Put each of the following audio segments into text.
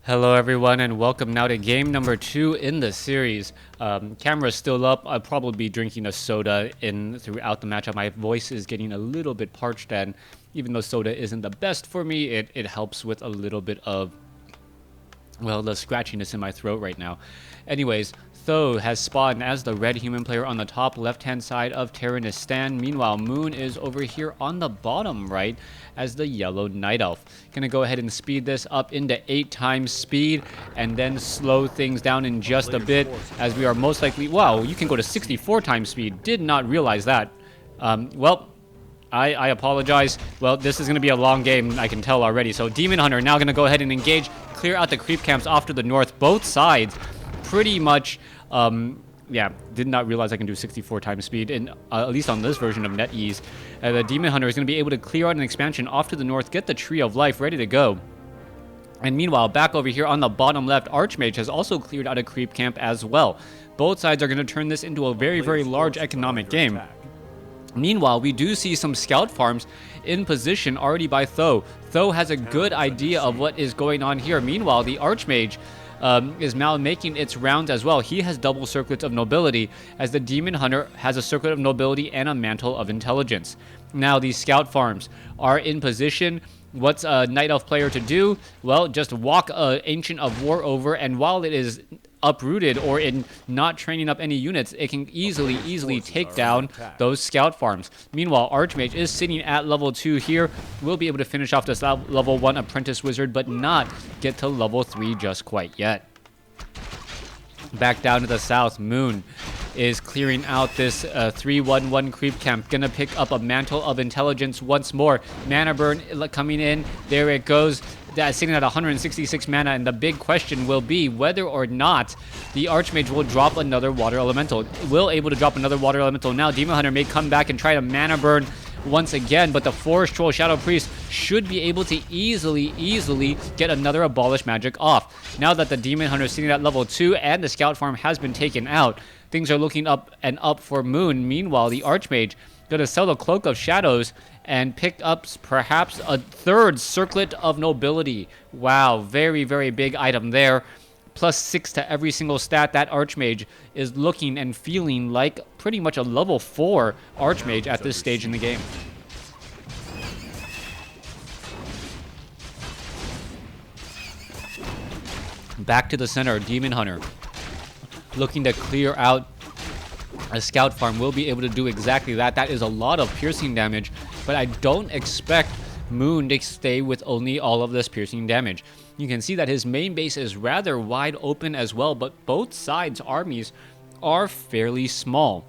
Hello everyone and welcome now to game number 2 in the series. Camera's still up. I'll probably be drinking a soda throughout the matchup. My voice is getting a little bit parched, and even though soda isn't the best for me, it helps with a little bit of, well, the scratchiness in my throat right now. Anyways, Th000 has spawned as the red human player on the top left-hand side of Terranistan. Meanwhile, Moon is over here on the bottom right as the yellow night elf. Gonna go ahead and speed this up into 8 times speed and then slow things down in just a bit, as we are most likely... Wow, you can go to 64 times speed. Did not realize that. Well, I apologize. Well, this is going to be a long game, I can tell already. So Demon Hunter now going to go ahead and engage, clear out the creep camps off to the north. Both sides pretty much, yeah, did not realize I can do 64 times speed, and at least on this version of NetEase. The Demon Hunter is going to be able to clear out an expansion off to the north, get the Tree of Life ready to go. And meanwhile, back over here on the bottom left, Archmage has also cleared out a creep camp as well. Both sides are going to turn this into a very, very large economic game. Meanwhile, we do see some scout farms in position already by Th000. Th000 has a good idea of what is going on here. Meanwhile, the Archmage is now making its rounds as well. He has double circlets of nobility, as the Demon Hunter has a circlet of nobility and a mantle of intelligence. Now, these scout farms are in position. What's a Night Elf player to do? Well, just walk Ancient of War over, and while it is uprooted or in not training up any units, it can easily take down those scout farms. Meanwhile, Archmage is sitting at level 2 here. We'll be able to finish off this level 1 Apprentice Wizard, but not get to level 3 just quite yet. Back down to the south, Moon is clearing out this 3-1-1 creep camp. Gonna pick up a Mantle of Intelligence once more. Mana burn coming in. There it goes. That's sitting at 166 mana, and the big question will be whether or not the Archmage will drop another Water Elemental. Will able to drop another Water Elemental now. Demon Hunter may come back and try to mana burn once again, but the Forest Troll Shadow Priest should be able to easily get another Abolish Magic off. Now that the Demon Hunter is sitting at level 2 and the Scout Farm has been taken out, things are looking up and up for Moon. Meanwhile, the Archmage gonna sell the Cloak of Shadows and pick up perhaps a 3rd Circlet of Nobility. Wow, very big item there. +6 to every single stat. That Archmage is looking and feeling like pretty much a level 4 Archmage at this stage in the game. Back to the center, Demon Hunter looking to clear out a scout farm. Will be able to do exactly that. That is a lot of piercing damage, but I don't expect Moon to stay with only all of this piercing damage. You can see that his main base is rather wide open as well, but both sides' armies are fairly small.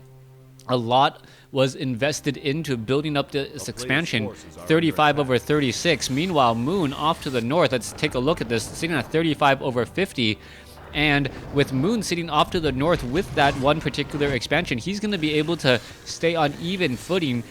A lot was invested into building up this expansion, 35 over 36. Meanwhile, Moon off to the north, let's take a look at this, sitting at 35 over 50. And with Moon sitting off to the north with that one particular expansion, he's going to be able to stay on even footing,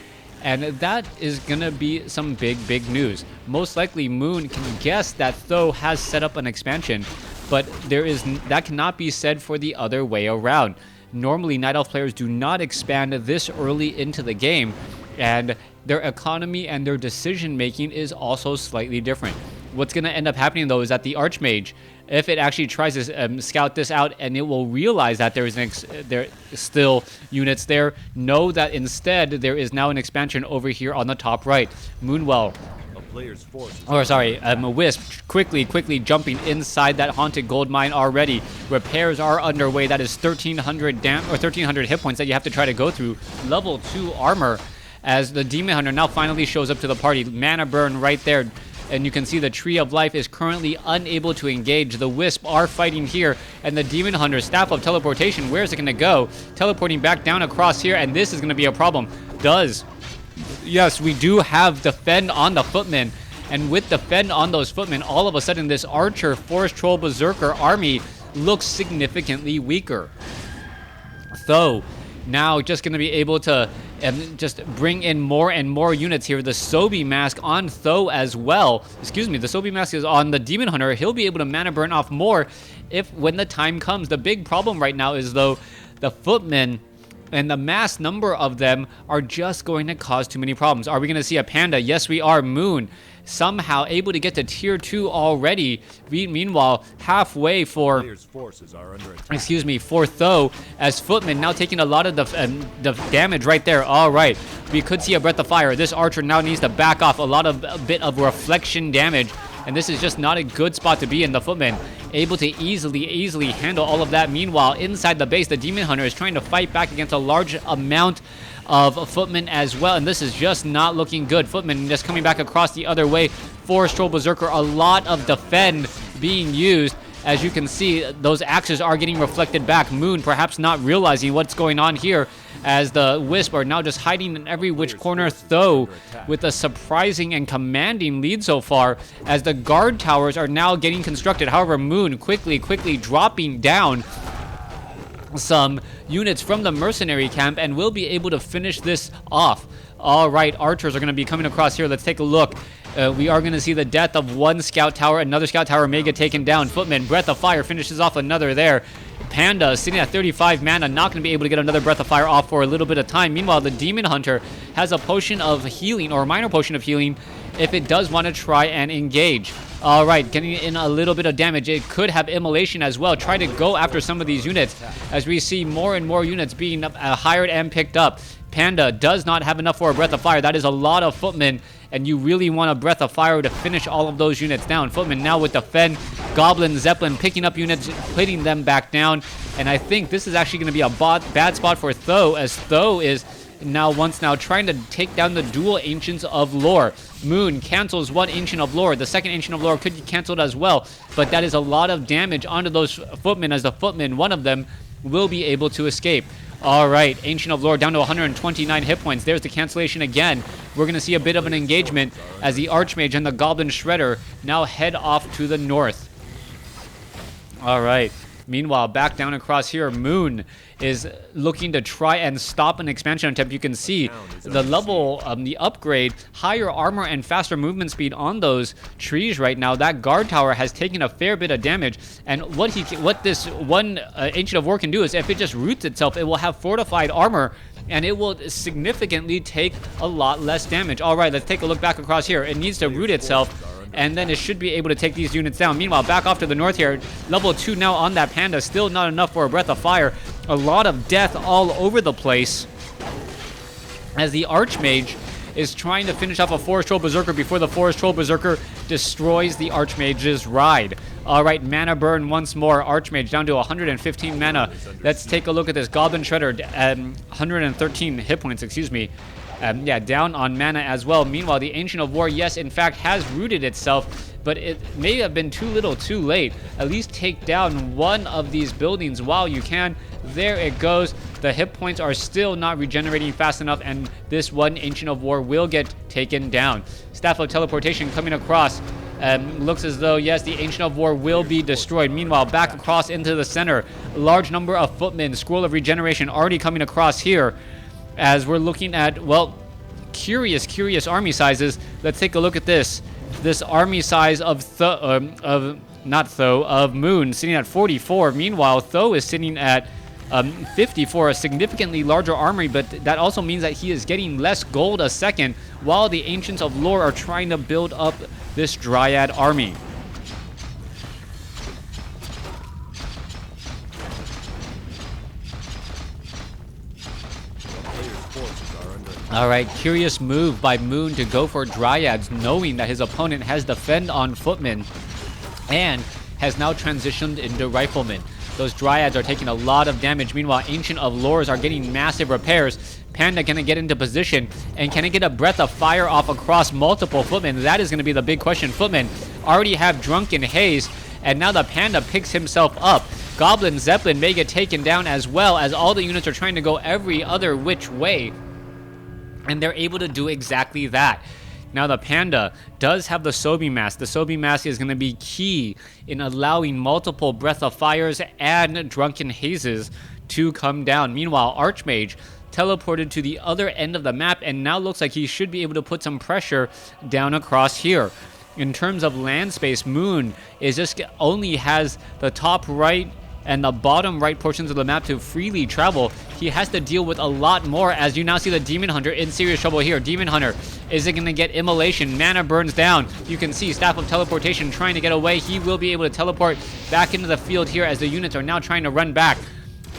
and that is going to be some big news. Most likely, Moon can guess that Th000 has set up an expansion, but that cannot be said for the other way around. Normally, Night Elf players do not expand this early into the game, and their economy and their decision-making is also slightly different. What's going to end up happening, though, is that the Archmage, if it actually tries to scout this out, and it will realize that there is still units there, know that instead there is now an expansion over here on the top right. Moonwell, a Wisp quickly jumping inside that haunted gold mine already. Repairs are underway. That is 1300 hit points that you have to try to go through. Level 2 armor, as the Demon Hunter now finally shows up to the party. Mana burn right there. And you can see the Tree of Life is currently unable to engage. The Wisp are fighting here, and the Demon Hunter, Staff of Teleportation, where is it going to go? Teleporting back down across here, and this is going to be a problem. Yes, we do have Defend on the Footmen, and with Defend on those Footmen, all of a sudden this Archer, Forest Troll, Berserker army looks significantly weaker. Th000 now just going to be able to just bring in more and more units here. The Sobi Mask on Th000 as well. Excuse me, the Sobi Mask is on the Demon Hunter. He'll be able to mana burn off more when the time comes. The big problem right now is, though, the Footmen and the mass number of them are just going to cause too many problems. Are we going to see a Panda? Yes, we are. Moon somehow able to get to tier 2 already. Meanwhile, halfway for excuse me, for Th000, as Footman now taking a lot of the damage right there. All right, we could see a Breath of Fire. This Archer now needs to back off. A bit of reflection damage, and this is just not a good spot to be in. The Footman able to easily handle all of that. Meanwhile, inside the base, the Demon Hunter is trying to fight back against a large amount of Footman as well, and this is just not looking good. Footman just coming back across the other way. Forest Troll Berserker, a lot of defend being used. As you can see, those axes are getting reflected back. Moon perhaps not realizing what's going on here, as the Wisp are now just hiding in every which corner. Th000 with a surprising and commanding lead so far, as the guard towers are now getting constructed. However, Moon quickly dropping down some units from the mercenary camp and will be able to finish this off. All right, archers are going to be coming across here. Let's take a look. We are going to see the death of one scout tower. Another scout tower may get taken down. Footman, Breath of Fire, finishes off another there. Panda sitting at 35 mana, not going to be able to get another Breath of Fire off for a little bit of time. Meanwhile, the Demon Hunter has a potion of healing, or a minor potion of healing, if it does want to try and engage. All right, getting in a little bit of damage. It could have immolation as well. Try to go after some of these units, as we see more and more units being hired and picked up. Panda does not have enough for a Breath of Fire. That is a lot of Footmen, and you really want a Breath of Fire to finish all of those units down. Footman now with the Fen, Goblin, Zeppelin picking up units, putting them back down. And I think this is actually going to be a bad spot for Th000, as Th000 is now trying to take down the dual Ancients of Lore. Moon cancels one Ancient of Lore. The second Ancient of Lore could be canceled as well, but that is a lot of damage onto those Footmen, as the Footmen, one of them, will be able to escape. All right, Ancient of Lore down to 129 hit points. There's the cancellation again. We're going to see a bit of an engagement as the Archmage and the Goblin Shredder now head off to the north. All right. Meanwhile, back down across here, Moon is looking to try and stop an expansion attempt. You can see the level, the upgrade, higher armor and faster movement speed on those trees right now. That guard tower has taken a fair bit of damage, and what this one Ancient of War can do is, if it just roots itself, it will have fortified armor, and it will significantly take a lot less damage. All right, let's take a look back across here. It needs to root itself, and then it should be able to take these units down. Meanwhile, back off to the north here, level 2 now on that Panda, still not enough for a Breath of Fire. A lot of death all over the place, as the Archmage is trying to finish off a Forest Troll Berserker before the Forest Troll Berserker destroys the Archmage's ride. All right, mana burn once more. Archmage down to 115 mana. Let's take a look at this. Goblin Shredder, 113 hit points, excuse me. Yeah, down on mana as well. Meanwhile, the Ancient of War, yes, in fact, has rooted itself, but it may have been too little too late. At least take down one of these buildings while you can. There it goes. The hit points are still not regenerating fast enough, and this one Ancient of War will get taken down. Staff of Teleportation coming across. Looks as though, yes, the Ancient of War will be destroyed. Meanwhile, back across into the center, a large number of Footmen, Scroll of Regeneration already coming across here, as we're looking at, well, curious army sizes. Let's take a look at this. This army size of Moon sitting at 44. Meanwhile, Th000 is sitting at 50 for a significantly larger army, but that also means that he is getting less gold a second, while the Ancients of Lore are trying to build up this Dryad army. All right, curious move by Moon to go for Dryads, knowing that his opponent has defend on Footmen and has now transitioned into Riflemen. Those Dryads are taking a lot of damage. Meanwhile, Ancient of Lores are getting massive repairs. Panda can get into position, and can it get a Breath of Fire off across multiple Footmen? That is going to be the big question. Footmen already have Drunken Haze, and now the Panda picks himself up. Goblin Zeppelin may get taken down, as well as all the units are trying to go every other which way, and they're able to do exactly that. Now the Panda does have the Sobi Mask. The Sobi Mask is going to be key in allowing multiple Breath of Fires and Drunken Hazes to come down. Meanwhile, Archmage teleported to the other end of the map, and now looks like he should be able to put some pressure down across here. In terms of land space, Moon is just only has the top right and the bottom right portions of the map to freely travel, he has to deal with a lot more, as you now see the Demon Hunter in serious trouble here. Demon Hunter, is it going to get immolation? Mana burns down. You can see Staff of Teleportation trying to get away. He will be able to teleport back into the field here as the units are now trying to run back.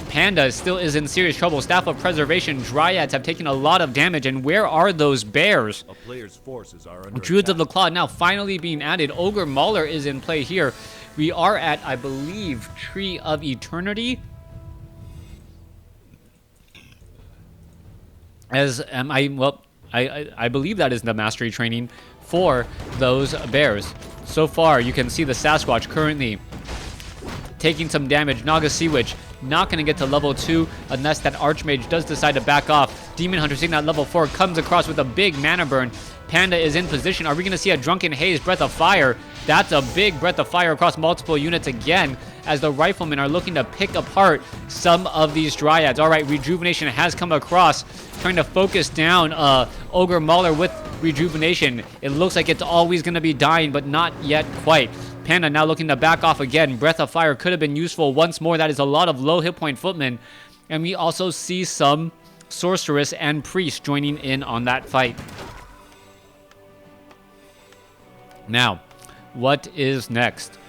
Panda still is in serious trouble. Staff of Preservation, Dryads have taken a lot of damage, and where are those bears? A player's forces are under Druids of attack. the Claw now finally being added. Ogre Mauler is in play here. We are at, I believe, Tree of Eternity. As I believe that is the mastery training for those bears. So far, you can see the Sasquatch currently taking some damage. Naga Sea Witch not going to get to level 2 unless that Archmage does decide to back off. Demon Hunter sitting at level 4 comes across with a big mana burn. Panda is in position. Are we going to see a Drunken Haze Breath of Fire? That's a big Breath of Fire across multiple units again, as the Riflemen are looking to pick apart some of these Dryads. All right, Rejuvenation has come across, trying to focus down Ogre Mauler with Rejuvenation. It looks like it's always going to be dying, but not yet quite. Panda now looking to back off again. Breath of Fire could have been useful once more. That is a lot of low hit point footmen. And we also see some Sorceress and Priest joining in on that fight. Now, what is next?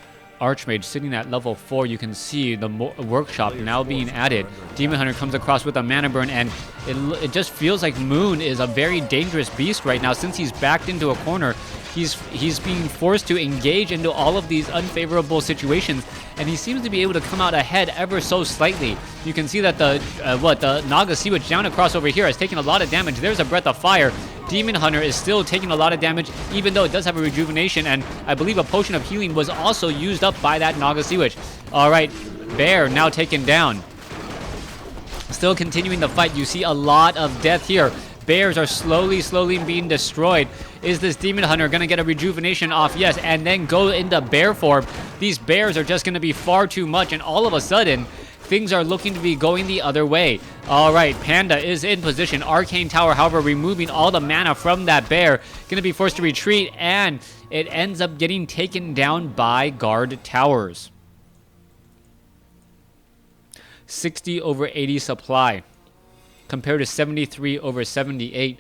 Archmage sitting at level 4. You can see the workshop now being added. Demon Hunter comes across with a mana burn, and it just feels like Moon is a very dangerous beast right now. Since he's backed into a corner, he's being forced to engage into all of these unfavorable situations, and he seems to be able to come out ahead ever so slightly. You can see that the Naga Sea Witch down across over here has taken a lot of damage. There's a Breath of Fire. Demon Hunter is still taking a lot of damage, even though it does have a Rejuvenation, and I believe a Potion of Healing was also used up by that Naga Sea Witch. All right, Bear now taken down. Still continuing the fight. You see a lot of death here. Bears are slowly being destroyed. Is this Demon Hunter going to get a Rejuvenation off? Yes, and then go into bear form. These bears are just going to be far too much, and all of a sudden, things are looking to be going the other way. All right, Panda is in position. Arcane Tower, however, removing all the mana from that bear. Going to be forced to retreat, and it ends up getting taken down by guard towers. 60 over 80 supply compared to 73 over 78.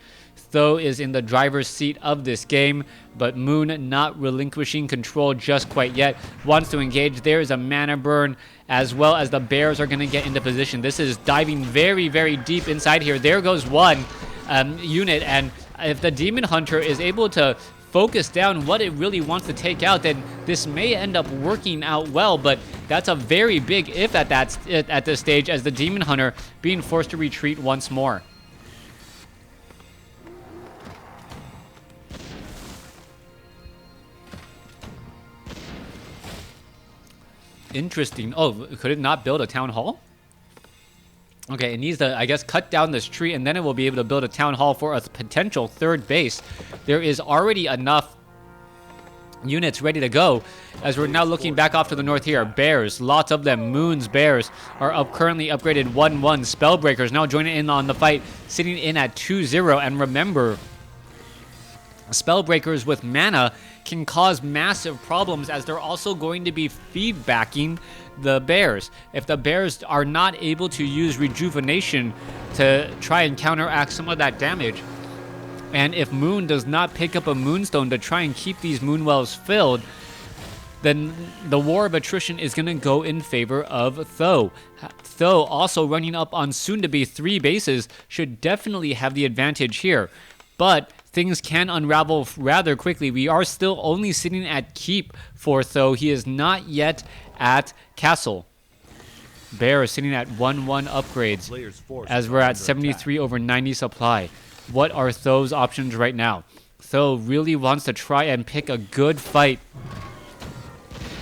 Tho is in the driver's seat of this game, but Moon not relinquishing control just quite yet. Wants to engage. There is a mana burn, as well as the bears are going to get into position. This is diving very deep inside here. There goes one unit, and if the Demon Hunter is able to focus down what it really wants to take out, then this may end up working out well, but that's a very big if at this stage, as the Demon Hunter being forced to retreat once more. Interesting. Oh, could it not build a town hall? Okay, it needs to, I guess, cut down this tree, and then it will be able to build a town hall for a potential third base. There is already enough units ready to go, as we're now looking back off to the north here. Bears, lots of them. Moon's bears are up, currently upgraded 1-1. Spellbreakers now joining in on the fight, sitting in at 2-0. And remember, Spellbreakers with mana can cause massive problems, as they're also going to be feedbacking the bears. If the bears are not able to use Rejuvenation to try and counteract some of that damage, and if Moon does not pick up a Moonstone to try and keep these Moonwells filled, then the War of Attrition is going to go in favor of Tho. Tho, also running up on soon-to-be 3 bases, should definitely have the advantage here. But things can unravel rather quickly. We are still only sitting at keep for Tho. He is not yet at castle. Bear is sitting at 1-1 upgrades, as we're at 73 over 90 supply. What are Tho's options right now? Tho really wants to try and pick a good fight,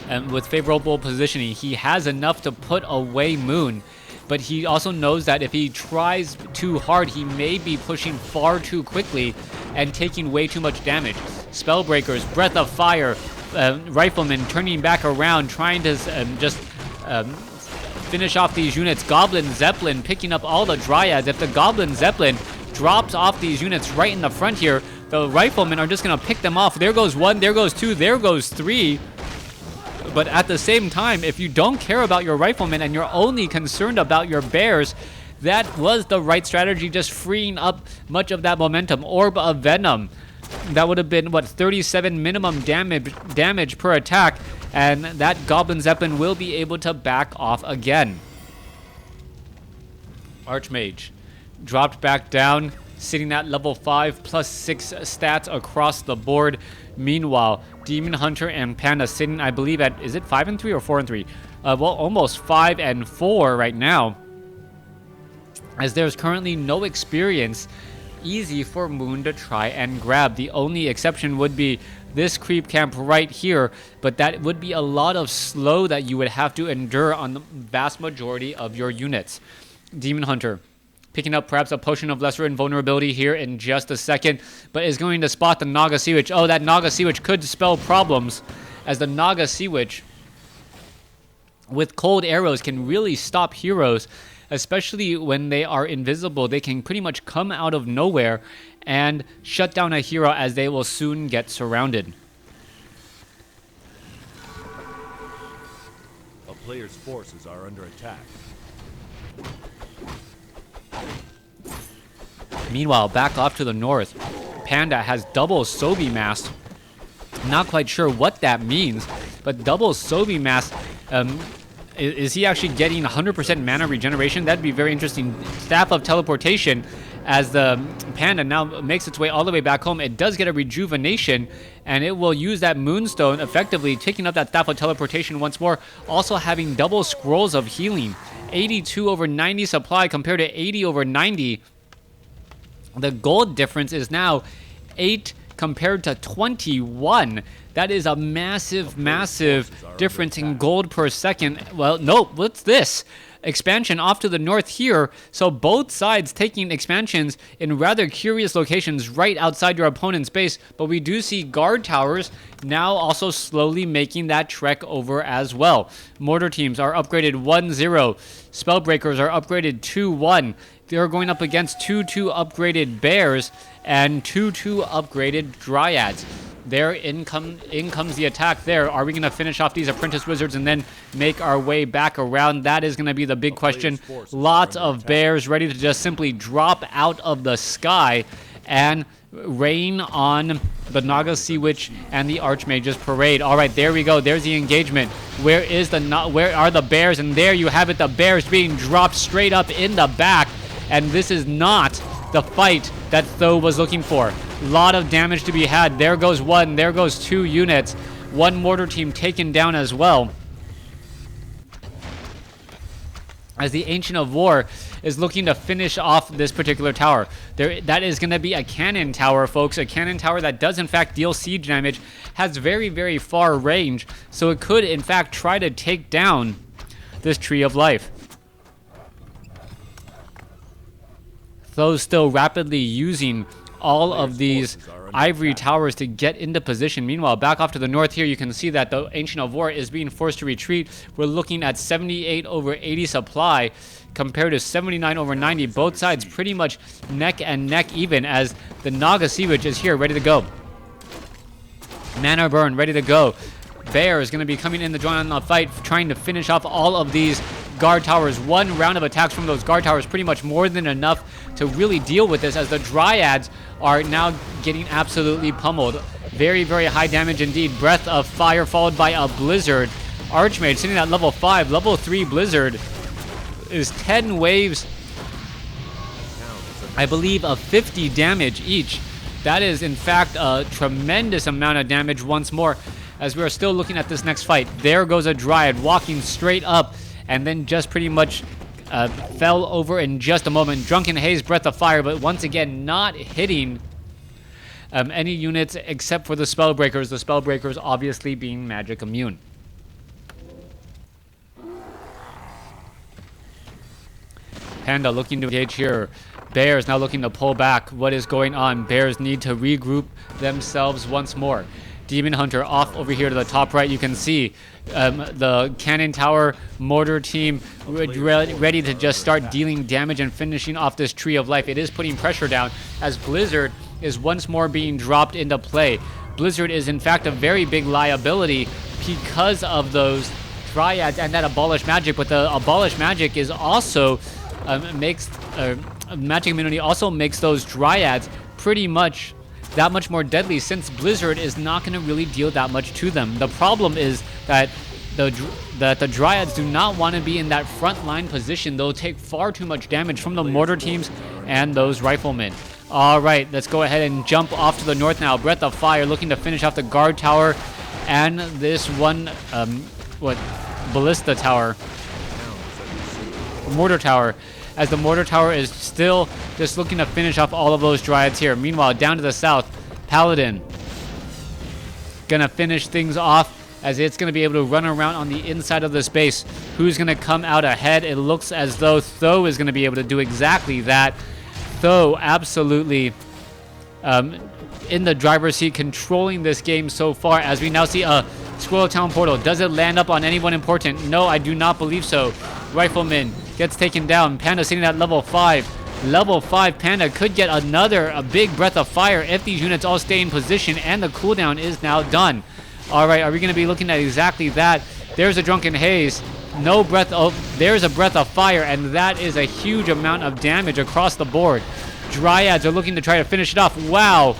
and with favorable positioning, he has enough to put away Moon. But he also knows that if he tries too hard, he may be pushing far too quickly and taking way too much damage. Spellbreakers, Breath of Fire, Riflemen turning back around, trying to finish off these units. Goblin Zeppelin picking up all the Dryads. If the Goblin Zeppelin drops off these units right in the front here, the Riflemen are just going to pick them off. There goes 1, there goes 2, there goes 3. But at the same time, if you don't care about your riflemen and you're only concerned about your bears, that was the right strategy, just freeing up much of that momentum. Orb of Venom. That would have been, what, 37 minimum damage per attack, and that Goblin Zeppelin will be able to back off again. Archmage dropped back down, sitting at level 5, plus 6 stats across the board. Meanwhile, Demon Hunter and Panda sitting, I believe, at, is it 5 and 3 or 4 and 3? Well, almost 5 and 4 right now, as there's currently no experience. Easy for Moon to try and grab. The only exception would be this creep camp right here, but that would be a lot of slow that you would have to endure on the vast majority of your units. Demon Hunter picking up perhaps a potion of lesser invulnerability here in just a second, but is going to spot the Naga Sea Witch. Oh, that Naga Sea Witch could spell problems, as the Naga Sea Witch with cold arrows can really stop heroes, especially when they are invisible. They can pretty much come out of nowhere and shut down a hero, as they will soon get surrounded. A player's forces are under attack. Meanwhile, back off to the north, Panda has double Sobi Mask. Not quite sure what that means, but double Sobi Mask, is he actually getting 100% mana regeneration? That'd be very interesting. Staff of Teleportation, as the Panda now makes its way all the way back home. It does get a rejuvenation, and it will use that Moonstone, effectively taking up that Staff of Teleportation once more. Also having double Scrolls of Healing. 82 over 90 supply compared to 80 over 90. The gold difference is now 8 compared to 21. That is a massive, massive difference in gold per second. Well, no, what's this? Expansion off to the north here. So both sides taking expansions in rather curious locations right outside your opponent's base. But we do see guard towers now also slowly making that trek over as well. Mortar teams are upgraded 1-0. Spellbreakers are upgraded 2-1. They're going up against 2-2 upgraded bears and 2-2 upgraded dryads. There in comes the attack there. Are we going to finish off these apprentice wizards and then make our way back around? That is going to be the big question. Lots of bears ready to just simply drop out of the sky and rain on the Naga Sea Witch and the Archmage's parade. All right, there we go. There's the engagement. Where are the bears? And there you have it. The bears being dropped straight up in the back. And this is not the fight that Th000 was looking for. A lot of damage to be had. There goes one. There goes 2 units. One mortar team taken down as well, as the Ancient of War is looking to finish off this particular tower. That is going to be a cannon tower, folks. A cannon tower that does, in fact, deal siege damage. Has very, very far range. So it could, in fact, try to take down this Tree of Life. Th000 still rapidly using all of these ivory towers to get into position. Meanwhile, back off to the north here, you can see that the Ancient of War is being forced to retreat. We're looking at 78 over 80 supply compared to 79 over 90. Both sides pretty much neck and neck even, as the Naga Sea Witch is here ready to go. Mana Burn ready to go. Bear is going to be coming in the join on the fight, trying to finish off all of these guard towers. One round of attacks from those guard towers pretty much more than enough to really deal with this, as the dryads are now getting absolutely pummeled. Very, very high damage indeed. Breath of Fire followed by a Blizzard. Archmage sitting at level 5. Level 3 Blizzard is 10 waves, I believe, of 50 damage each. That is, in fact, a tremendous amount of damage once more, as we are still looking at this next fight. There goes a Dryad walking straight up, and then just pretty much fell over in just a moment. Drunken Haze, Breath of Fire, but once again not hitting any units except for the Spellbreakers. The Spellbreakers obviously being magic immune. Panda looking to engage here. Bears now looking to pull back. What is going on? Bears need to regroup themselves once more. Demon Hunter off over here to the top right. You can see the Cannon Tower Mortar team ready to just start dealing damage and finishing off this Tree of Life. It is putting pressure down, as Blizzard is once more being dropped into play. Blizzard is in fact a very big liability. because of those Dryads and that Abolish Magic. But the Abolish Magic is also Magic Immunity also makes those Dryads pretty much that much more deadly, since Blizzard is not going to really deal that much to them. The problem is that the Dryads do not want to be in that front line position. They'll take far too much damage from the mortar teams and those riflemen. All right, let's go ahead and jump off to the north now. Breath of Fire looking to finish off the guard tower and this one, ballista tower, mortar tower, as the mortar tower is still just looking to finish off all of those Dryads here. Meanwhile, down to the south, Paladin gonna finish things off, as it's going to be able to run around on the inside of this base. Who's going to come out ahead? It looks as though Th000 is going to be able to do exactly that. Th000 absolutely in the driver's seat, controlling this game so far, as we now see a Squirrel Town portal. Does it land up on anyone important? No, I do not believe so. Rifleman gets taken down. Panda sitting at level 5. Level 5 Panda could get a big Breath of Fire if these units all stay in position, and the cooldown is now done. All right, are we going to be looking at exactly that? There's a Drunken Haze. No breath of... There's a Breath of Fire, and that is a huge amount of damage across the board. Dryads are looking to try to finish it off. Wow.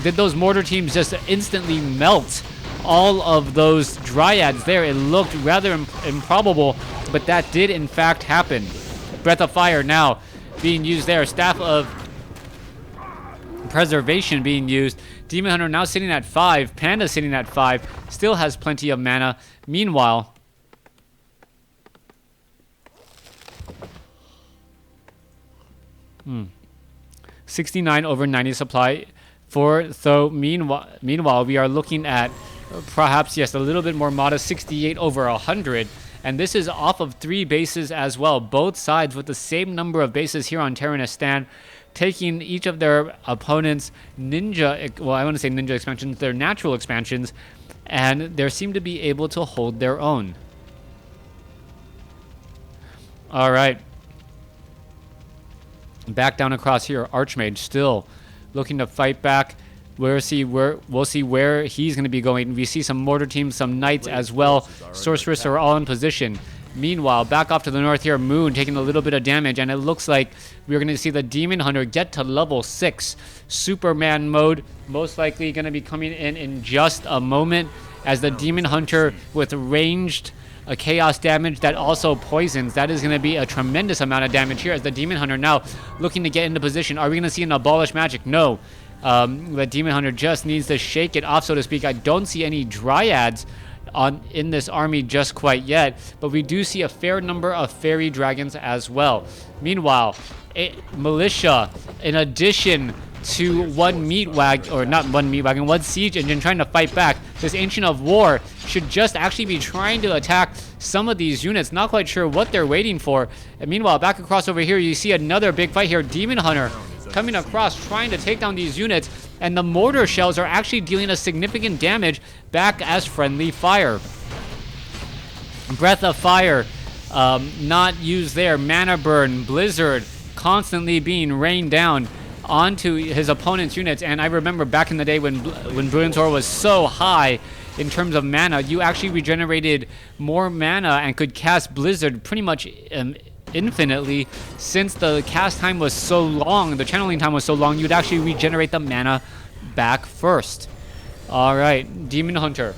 Did those mortar teams just instantly melt all of those Dryads there? It looked rather improbable, but that did in fact happen. Breath of Fire now being used there. Staff of Preservation being used. Demon Hunter now sitting at 5. Panda sitting at 5. Still has plenty of mana. Meanwhile, 69 over 90 supply for Th000. Meanwhile, we are looking at perhaps, yes, a little bit more modest 68 over 100. And this is off of 3 bases as well. Both sides with the same number of bases here on Terranistan, taking each of their opponents' ninja, well, I want to say ninja expansions, their natural expansions, and they seem to be able to hold their own. All right. Back down across here, Archmage still looking to fight back. We'll see where he's going to be going. We see some mortar teams, some knights as well. Sorceress are all in position. Meanwhile, back off to the north here, Moon taking a little bit of damage, and it looks like we're going to see the Demon Hunter get to level 6. Superman mode most likely going to be coming in just a moment, as the Demon Hunter with ranged chaos damage that also poisons. That is going to be a tremendous amount of damage here, as the Demon Hunter now looking to get into position. Are we going to see an Abolish Magic? No. The Demon Hunter just needs to shake it off, so to speak. I don't see any Dryads in this army just quite yet, but we do see a fair number of fairy dragons as well. Meanwhile, militia, in addition to one siege engine trying to fight back, this Ancient of War should just actually be trying to attack some of these units. Not quite sure what they're waiting for. And meanwhile, back across over here, you see another big fight here. Demon Hunter coming across, trying to take down these units, and the mortar shells are actually dealing a significant damage back as friendly fire. Breath of Fire not used there. Mana Burn, Blizzard constantly being rained down onto his opponent's units. And I remember back in the day when Brilliant Sword was so high in terms of mana, you actually regenerated more mana and could cast Blizzard pretty much infinitely. Since the cast time was so long, the channeling time was so long, you'd actually regenerate the mana back first. All right, Demon Hunter,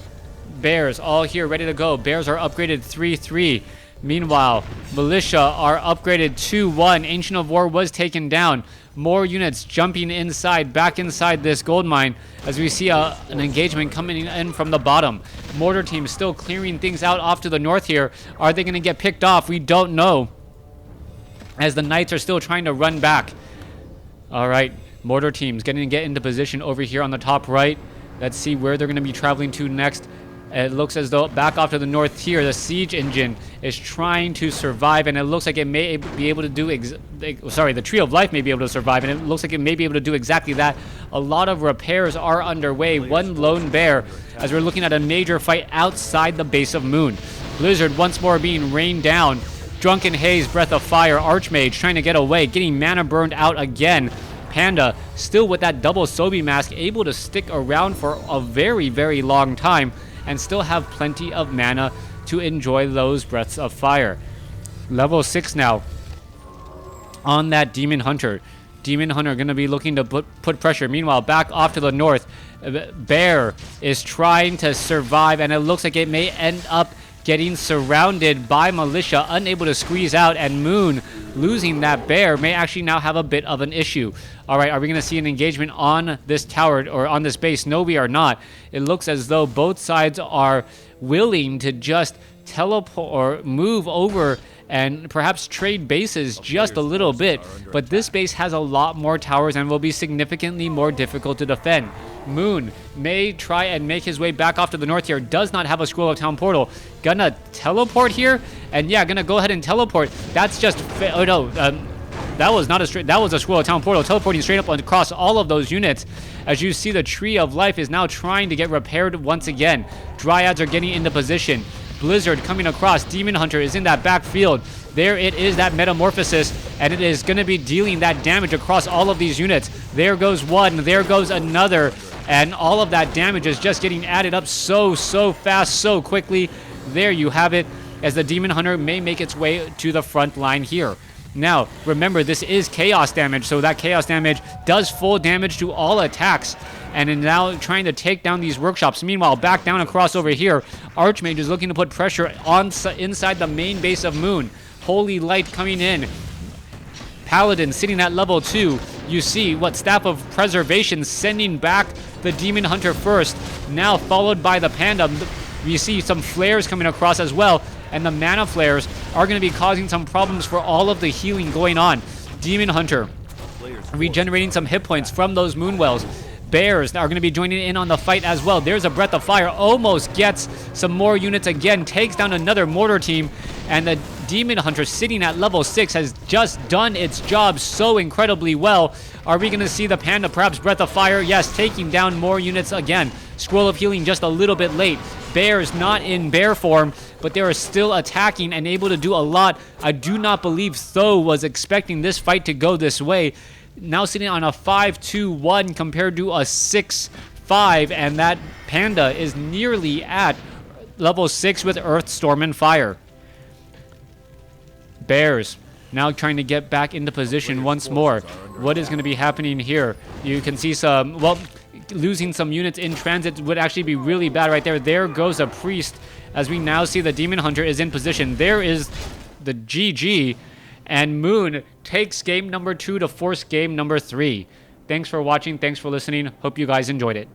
Bears all here ready to go. Bears are upgraded 3-3. Meanwhile, Militia are upgraded 2-1. Ancient of War was taken down. More units jumping inside, back inside this gold mine, as we see an engagement coming in from the bottom. Mortar team still clearing things out off to the north here. Are they going to get picked off? We don't know, as the Knights are still trying to run back. All right, mortar teams getting to get into position over here on the top right. Let's see where they're going to be traveling to next. It looks as though back off to the north here, the siege engine is trying to survive, and it looks like it may be able to do... the Tree of Life may be able to survive, and it looks like it may be able to do exactly that. A lot of repairs are underway. One lone bear, as we're looking at a major fight outside the base of Moon. Blizzard once more being rained down. Drunken Haze, Breath of Fire, Archmage trying to get away, getting mana burned out again. Panda still with that double Sobi mask, able to stick around for a very, very long time. and still have plenty of mana to enjoy those breaths of fire. Level 6 now on that Demon Hunter. Demon Hunter going to be looking to put pressure. Meanwhile, back off to the north, Bear is trying to survive, and it looks like it may end up getting surrounded by Militia, unable to squeeze out, and Moon, losing that Bear, may actually now have a bit of an issue. All right, are we going to see an engagement on this tower or on this base? No, we are not. It looks as though both sides are willing to just teleport or move over and perhaps trade bases just a little bit, but this base has a lot more towers and will be significantly more difficult to defend. Moon may try and make his way back off to the north here. Does not have a Scroll of Town portal. Gonna teleport here, and yeah, gonna go ahead and teleport. That's just oh no, that was not a straight. That was a Scroll of Town portal, teleporting straight up across all of those units. As you see, the Tree of Life is now trying to get repaired once again. Dryads are getting into position. Blizzard coming across. Demon Hunter is in that backfield. There it is, that Metamorphosis, and it is going to be dealing that damage across all of these units. There goes one, there goes another, and all of that damage is just getting added up so fast, so quickly. There you have it, as the Demon Hunter may make its way to the front line here. Now, remember, this is chaos damage, so that chaos damage does full damage to all attacks, and is now trying to take down these workshops. Meanwhile, back down across over here, Archmage is looking to put pressure on inside the main base of Moon. Holy Light coming in. Paladin sitting at level 2. You see what Staff of Preservation sending back the Demon Hunter first, now followed by the Panda. You see some flares coming across as well, and the mana flares are going to be causing some problems for all of the healing going on. Demon Hunter regenerating some hit points from those Moonwells. Bears are going to be joining in on the fight as well. There's a Breath of Fire, almost gets some more units again, takes down another mortar team, and the Demon Hunter sitting at level 6 has just done its job so incredibly well. Are we going to see the Panda, perhaps Breath of Fire? Yes, taking down more units again. Scroll of Healing just a little bit late. Bears not in bear form, but they are still attacking and able to do a lot. I do not believe Th000 was expecting this fight to go this way. Now sitting on a 5-2-1 compared to a 6-5, and that Panda is nearly at level 6 with Earth, Storm, and Fire. Bears now trying to get back into position once more. What is going to be happening here? You can see some, well, losing some units in transit would actually be really bad right there. There goes a Priest, as we now see the Demon Hunter is in position. There is the GG, and Moon takes game number 2 to force game number 3. Thanks for watching. Thanks for listening. Hope you guys enjoyed it.